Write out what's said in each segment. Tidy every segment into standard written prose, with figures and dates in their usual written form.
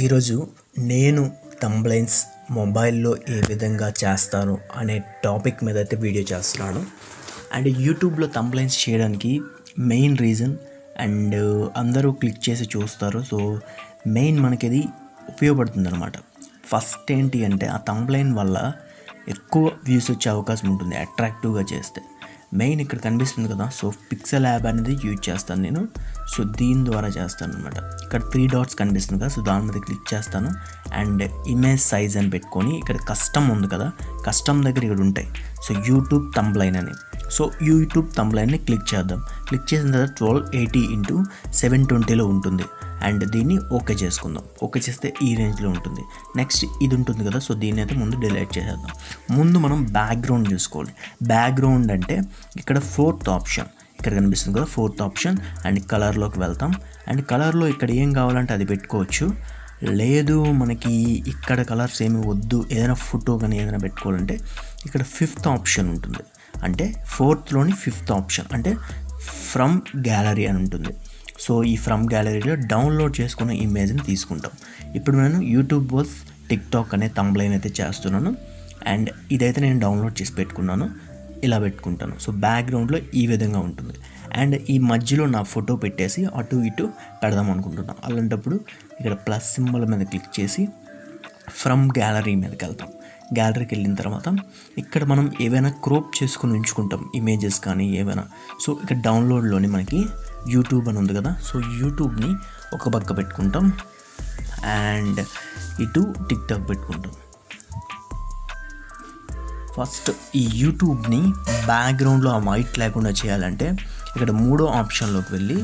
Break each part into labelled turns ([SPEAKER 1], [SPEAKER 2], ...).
[SPEAKER 1] ఈరోజు నేను థంబ్నెయిల్స్ మొబైల్లో ఏ విధంగా చేస్తాను అనే టాపిక్ మీద అయితే వీడియో చేస్తున్నాను. అండ్ యూట్యూబ్లో థంబ్నెయిల్స్ చేయడానికి మెయిన్ రీజన్ అండ్ అందరూ క్లిక్ చేసి చూస్తారు. సో మెయిన్ మనకి ఇది ఉపయోగపడుతుంది అనమాట. ఫస్ట్ ఏంటి అంటే ఆ థంబ్నెయిల్ వల్ల ఎక్కువ వ్యూస్ వచ్చే అవకాశం ఉంటుంది అట్రాక్టివ్గా చేస్తే. మెయిన్ ఇక్కడ కనిపిస్తుంది కదా, సో పిక్సెల్ యాప్ అనేది యూజ్ చేస్తాను నేను. సో దీని ద్వారా చేస్తాను అనమాట. ఇక్కడ 3 డాట్స్ కనిపిస్తుంది కదా, సో దాని మీద క్లిక్ చేస్తాను. అండ్ ఇమేజ్ సైజ్ అని పెట్టుకొని ఇక్కడ కస్టమ్ ఉంది కదా, కస్టమ్ దగ్గర ఇక్కడ ఉంటాయి. సో యూట్యూబ్ థంబ్నెయిల్ అని, సో యూట్యూబ్ థంబ్నెయిల్ని క్లిక్ చేద్దాం. క్లిక్ చేసిన తర్వాత 1280x720లో ఉంటుంది. అండ్ దీన్ని ఓకే చేసుకుందాం. ఓకే చేస్తే ఈ రేంజ్లో ఉంటుంది. నెక్స్ట్ ఇది ఉంటుంది కదా, సో దీన్ని అయితే ముందు డిలీట్ చేసేద్దాం. ముందు మనం బ్యాక్గ్రౌండ్ చూసుకోవాలి. బ్యాక్గ్రౌండ్ అంటే ఇక్కడ 4th ఆప్షన్ ఇక్కడ కనిపిస్తుంది కదా, 4th ఆప్షన్. అండ్ కలర్లోకి వెళ్తాం. అండ్ కలర్లో ఇక్కడ ఏం కావాలంటే అది పెట్టుకోవచ్చు. లేదు మనకి ఇక్కడ కలర్స్ ఏమి వద్దు, ఏదైనా ఫోటో కానీ ఏదైనా పెట్టుకోవాలంటే ఇక్కడ 5th ఆప్షన్ ఉంటుంది. అంటే 4thలోని 5th ఆప్షన్ అంటే ఫ్రమ్ గ్యాలరీ అని ఉంటుంది. సో ఈ ఫ్రమ్ గ్యాలరీలో డౌన్లోడ్ చేసుకున్న ఇమేజ్ని తీసుకుంటాం. ఇప్పుడు నేను యూట్యూబ్ వాస్ టిక్టాక్ అనే థంబ్నెయిల్ అయితే చేస్తున్నాను. అండ్ ఇదైతే నేను డౌన్లోడ్ చేసి పెట్టుకున్నాను. ఇలా పెట్టుకుంటాను. సో బ్యాక్గ్రౌండ్లో ఈ విధంగా ఉంటుంది. అండ్ ఈ మధ్యలో నా ఫోటో పెట్టేసి అటు ఇటు పెడదాం అనుకుంటున్నాను. అలాంటప్పుడు ఇక్కడ ప్లస్ సింబల్ మీద క్లిక్ చేసి ఫ్రమ్ గ్యాలరీ మీదకి వెళ్తాం. గ్యాలరీకి వెళ్ళిన తర్వాత ఇక్కడ మనం ఏవైనా క్రోప్ చేసుకుని ఉంచుకుంటాం ఇమేజెస్ కానీ ఏవైనా. సో ఇక్కడ డౌన్లోడ్లోని మనకి యూట్యూబ్ అని ఉంది కదా, సో యూట్యూబ్ని ఒక పక్క పెట్టుకుంటాం. అండ్ ఇటు టిక్టాక్ పెట్టుకుంటాం. ఫస్ట్ ఈ యూట్యూబ్ని బ్యాక్గ్రౌండ్లో ఆ వైట్ లేకుండా చేయాలంటే ఇక్కడ 3వ ఆప్షన్లోకి వెళ్ళి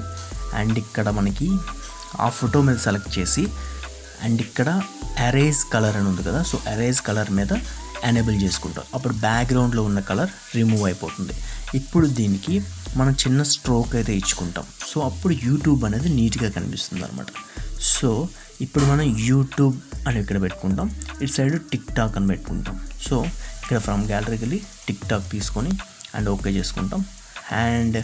[SPEAKER 1] అండ్ ఇక్కడ మనకి ఆ ఫోటో మీద సెలెక్ట్ చేసి అండ్ ఇక్కడ ఎరేజ్ కలర్ అని ఉంది కదా, సో ఎరేజ్ కలర్ మీద ఎనేబుల్ చేసుకుంటాం. అప్పుడు బ్యాక్గ్రౌండ్లో ఉన్న కలర్ రిమూవ్ అయిపోతుంది. ఇప్పుడు దీనికి మనం చిన్న స్ట్రోక్ అయితే ఇచ్చుకుంటాం. సో అప్పుడు యూట్యూబ్ అనేది నీట్గా కనిపిస్తుంది అనమాట. సో ఇప్పుడు మనం యూట్యూబ్ అని ఇక్కడ పెట్టుకుంటాం. ఇటు సైడ్ టిక్టాక్ అని పెట్టుకుంటాం. సో ఇక్కడ ఫ్రమ్ గ్యాలరీకి వెళ్ళి టిక్టాక్ తీసుకొని అండ్ ఓకే చేసుకుంటాం. అండ్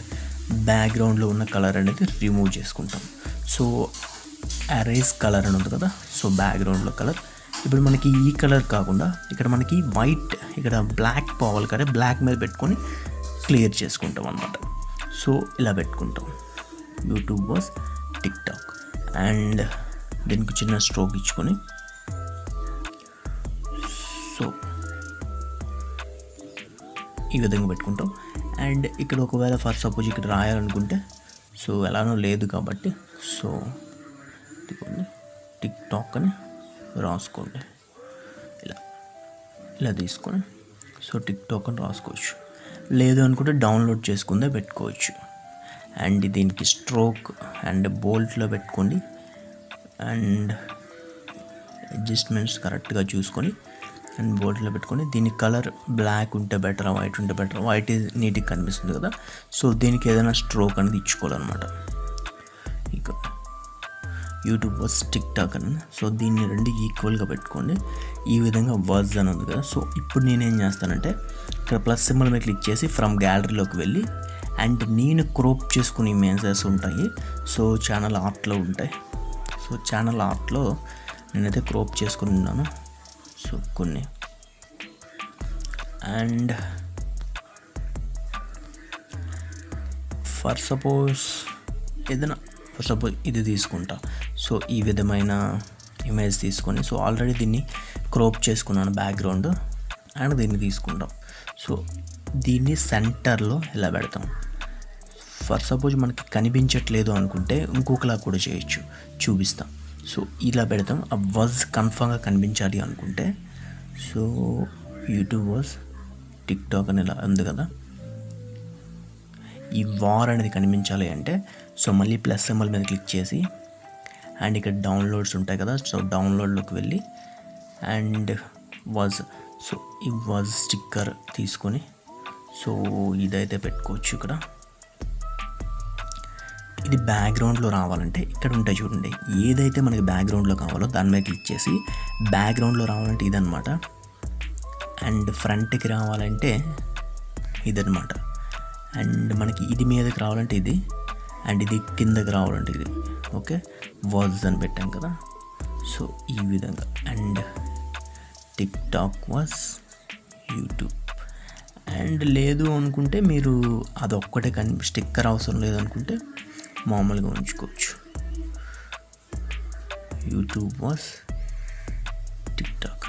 [SPEAKER 1] బ్యాక్గ్రౌండ్లో ఉన్న కలర్ అనేది రిమూవ్ చేసుకుంటాం. సో ఎరేజ్ కలర్ అని ఉంది కదా, సో బ్యాక్గ్రౌండ్లో కలర్ ఇప్పుడు మనకి ఈ కలర్ కాకుండా ఇక్కడ మనకి వైట్, ఇక్కడ బ్లాక్ పోవాలి కదా, బ్లాక్ మీద పెట్టుకొని క్లియర్ చేసుకుంటాం అన్నమాట. సో ఇలా పెట్టుకుంటాం యూట్యూబ్ వాస్ టిక్టాక్. అండ్ దీనికి చిన్న స్ట్రోక్ ఇచ్చుకొని సో ఈ విధంగా పెట్టుకుంటాం. అండ్ ఇక్కడ ఒకవేళ ఫర్ సపోజ్ ఇక్కడ రాయాలనుకుంటే సో ఎలానో లేదు కాబట్టి సో టిక్టాక్ అని రాసుకోండి. ఇలా తీసుకొని సో టిక్టాక్ అని రాసుకోవచ్చు. లేదు అనుకుంటే డౌన్లోడ్ చేసుకుందే పెట్టుకోవచ్చు. అండ్ దీనికి స్ట్రోక్ అండ్ బోల్ట్లో పెట్టుకోండి. అండ్ అడ్జస్ట్మెంట్స్ కరెక్ట్గా చూసుకొని అండ్ బోల్ట్లో పెట్టుకొని దీని కలర్ బ్లాక్ ఉంటే బెటర్, వైట్ ఉంటే బెటర్. వైట్ నీట్గా కనిపిస్తుంది కదా, సో దీనికి ఏదైనా స్ట్రోక్ అనేది ఇచ్చుకోవాలన్నమాట. ఇక యూట్యూబ్ వాస్ టిక్టాక్ అని, సో దీన్ని రెండు ఈక్వల్గా పెట్టుకోండి. ఈ విధంగా వాజ్ అని ఉంది కదా, సో ఇప్పుడు నేనేం చేస్తానంటే ఇక్కడ ప్లస్ సింబల్ మీద క్లిక్ చేసి ఫ్రమ్ గ్యాలరీలోకి వెళ్ళి అండ్ నేను క్రోప్ చేసుకునే ఇమేజెస్ ఉంటాయి. సో ఛానల్ ఆర్ట్లో ఉంటాయి. సో ఛానల్ ఆర్ట్లో నేనైతే క్రోప్ చేసుకుని ఉన్నాను. సో కొన్ని అండ్ ఫర్ సపోజ్ ఇది తీసుకుంటా. సో ఈ విధమైన ఇమేజ్ తీసుకొని సో ఆల్రెడీ దీన్ని క్రోప్ చేసుకున్నాను బ్యాక్గ్రౌండ్. అండ్ దీన్ని తీసుకుంటాం. సో దీన్ని సెంటర్లో ఇలా పెడతాం. ఫర్ సపోజ్ మనకి కనిపించట్లేదు అనుకుంటే ఇంకొకలా కూడా చేయొచ్చు, చూపిస్తాం. సో ఇలా పెడతాం. ఆ వాజ్ కన్ఫర్మ్గా కనిపించాలి అనుకుంటే సో యూట్యూబ్ వాజ్ టిక్టాక్ అని ఇలా ఉంది కదా, ఈ వార్ అనేది కనిపించాలి అంటే సో మళ్ళీ ప్లస్ సింబల్ మీద క్లిక్ చేసి అండ్ ఇక్కడ డౌన్లోడ్స్ ఉంటాయి కదా, సో డౌన్లోడ్లోకి వెళ్ళి అండ్ వాజ్, సో ఈ వాజ్ స్టిక్కర్ తీసుకొని సో ఇదైతే పెట్టుకోవచ్చు. ఇక్కడ ఇది బ్యాక్గ్రౌండ్లో రావాలంటే ఇక్కడ ఉంటాయి చూడండి, ఏదైతే మనకి బ్యాక్గ్రౌండ్లో కావాలో దాని మీద క్లిక్ చేసి బ్యాక్గ్రౌండ్లో రావాలంటే ఇదనమాట. అండ్ ఫ్రంట్కి రావాలంటే ఇదనమాట. అండ్ మనకి ఇది మీదకి రావాలంటే ఇది, అండ్ ఇది కిందకి రావాలంటే ఇది. ఓకే, వాజ్ అని పెట్టాం కదా, సో ఈ విధంగా. And TikTok was YouTube. And లేదు అనుకుంటే మీరు అదొక్కటే స్టిక్కర్ అవసరం లేదనుకుంటే మామూలుగా ఉంచుకోవచ్చు. YouTube was TikTok.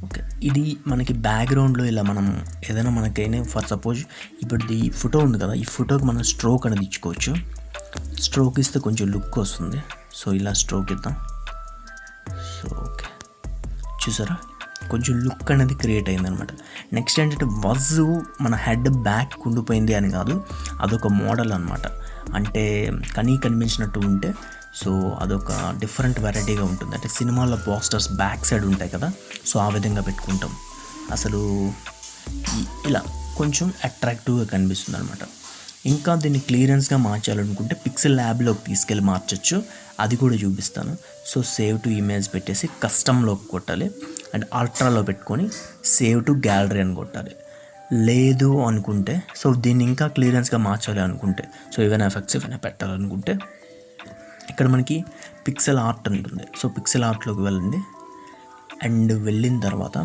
[SPEAKER 1] ఓకే, ఇది మనకి బ్యాక్గ్రౌండ్లో ఇలా మనం ఏదైనా మనకైనా ఫర్ సపోజ్ ఇప్పుడు ఈ ఫోటో ఉంది కదా, ఈ ఫోటోకి మనం స్ట్రోక్ అనేది ఇచ్చుకోవచ్చు. స్ట్రోక్ ఇస్తే కొంచెం లుక్ వస్తుంది. సో ఇలా స్ట్రోక్ ఇద్దాం. సో ఓకే, చూసారా కొంచెం లుక్ అనేది క్రియేట్ అయిందనమాట. నెక్స్ట్ ఏంటంటే మన హెడ్ బ్యాక్ ఉండిపోయింది అని కాదు, అదొక మోడల్ అనమాట. అంటే కనిపించినట్టు ఉంటే సో అదొక డిఫరెంట్ వెరైటీగా ఉంటుంది. అంటే సినిమాల్లో పోస్టర్స్ బ్యాక్ సైడ్ ఉంటాయి కదా, సో ఆ విధంగా పెట్టుకుంటాం. అసలు ఇలా కొంచెం అట్రాక్టివ్గా కనిపిస్తుంది అనమాట. ఇంకా దీన్ని క్లియరెన్స్గా మార్చాలనుకుంటే పిక్సెల్ ల్యాబ్లోకి తీసుకెళ్ళి మార్చచ్చు, అది కూడా చూపిస్తాను. సో సేవ్ టు ఇమేజ్ పెట్టేసి కస్టమ్లోకి కొట్టాలి అండ్ అల్ట్రాలో పెట్టుకొని సేవ్ టు గ్యాలరీ అని కొట్టాలి. లేదు అనుకుంటే సో దీన్ని ఇంకా క్లియరెన్స్గా మార్చాలి అనుకుంటే, సో ఏవైనా ఎఫెక్ట్స్ ఏమైనా పెట్టాలనుకుంటే ఇక్కడ మనకి పిక్సెల్ ఆర్ట్ ఉంటుంది. సో పిక్సెల్ ఆర్ట్లోకి వెళ్ళండి. అండ్ వెళ్ళిన తర్వాత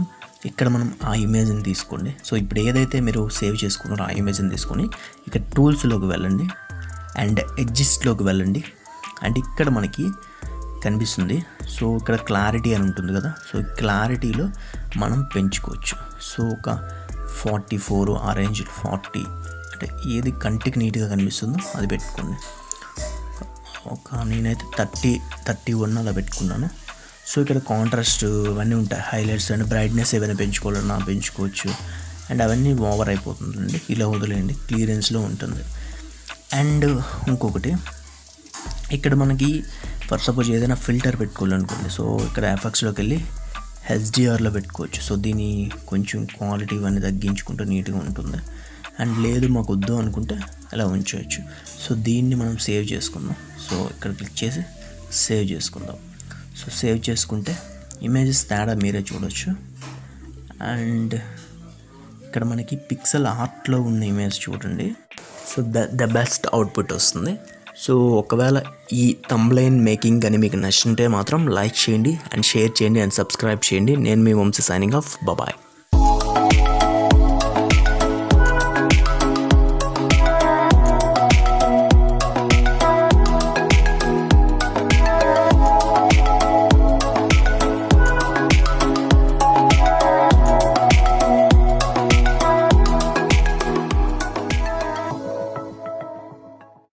[SPEAKER 1] ఇక్కడ మనం ఆ ఇమేజ్ని తీసుకోండి. సో ఇప్పుడు ఏదైతే మీరు సేవ్ చేసుకున్నారో ఆ ఇమేజ్ని తీసుకొని ఇక్కడ టూల్స్లోకి వెళ్ళండి అండ్ ఎడ్జెస్ట్లోకి వెళ్ళండి. అండ్ ఇక్కడ మనకి కనిపిస్తుంది. సో ఇక్కడ క్లారిటీ అని ఉంటుంది కదా, సో క్లారిటీలో మనం పెంచుకోవచ్చు. సో ఒక 44 ఆ రేంజ్ 40, అంటే ఏది కంటికి నీట్గా కనిపిస్తుందో అది పెట్టుకోండి. నేనైతే 31 అలా పెట్టుకున్నాను. సో ఇక్కడ కాంట్రాస్ట్ ఇవన్నీ ఉంటాయి, హైలైట్స్ అండ్ బ్రైట్నెస్ ఏమైనా పెంచుకోవాలన్నా పెంచుకోవచ్చు. అండ్ అవన్నీ ఓవర్ అయిపోతుందండి, ఇలా వదిలేయండి, క్లియరెన్స్లో ఉంటుంది. అండ్ ఇంకొకటి ఇక్కడ మనకి ఫర్ సపోజ్ ఏదైనా ఫిల్టర్ పెట్టుకోవాలనుకోండి, సో ఇక్కడ ఎఫెక్ట్స్లోకి వెళ్ళి హెచ్డిఆర్లో పెట్టుకోవచ్చు. సో దీని కొంచెం క్వాలిటీ ఇవన్నీ తగ్గించుకుంటే నీట్గా ఉంటుంది. అండ్ లేదు మాకు వద్దు అనుకుంటే అలా ఉంచవచ్చు. సో దీన్ని మనం సేవ్ చేసుకుందాం. సో ఇక్కడ క్లిక్ చేసి సేవ్ చేసుకుందాం. సో సేవ్ చేసుకుంటే ఇమేజెస్ తేడా మీరే చూడవచ్చు. అండ్ ఇక్కడ మనకి పిక్సెల్ ఆర్ట్లో ఉన్న ఇమేజ్ చూడండి. సో ద బెస్ట్ అవుట్పుట్ వస్తుంది. సో ఒకవేళ ఈ థంబ్నెయిల్ మేకింగ్ కానీ మీకు నచ్చుంటే మాత్రం లైక్ చేయండి అండ్ షేర్ చేయండి అండ్ సబ్స్క్రైబ్ చేయండి. నేను మీ వంశీ సైనింగ్ ఆఫ్. బాయ్.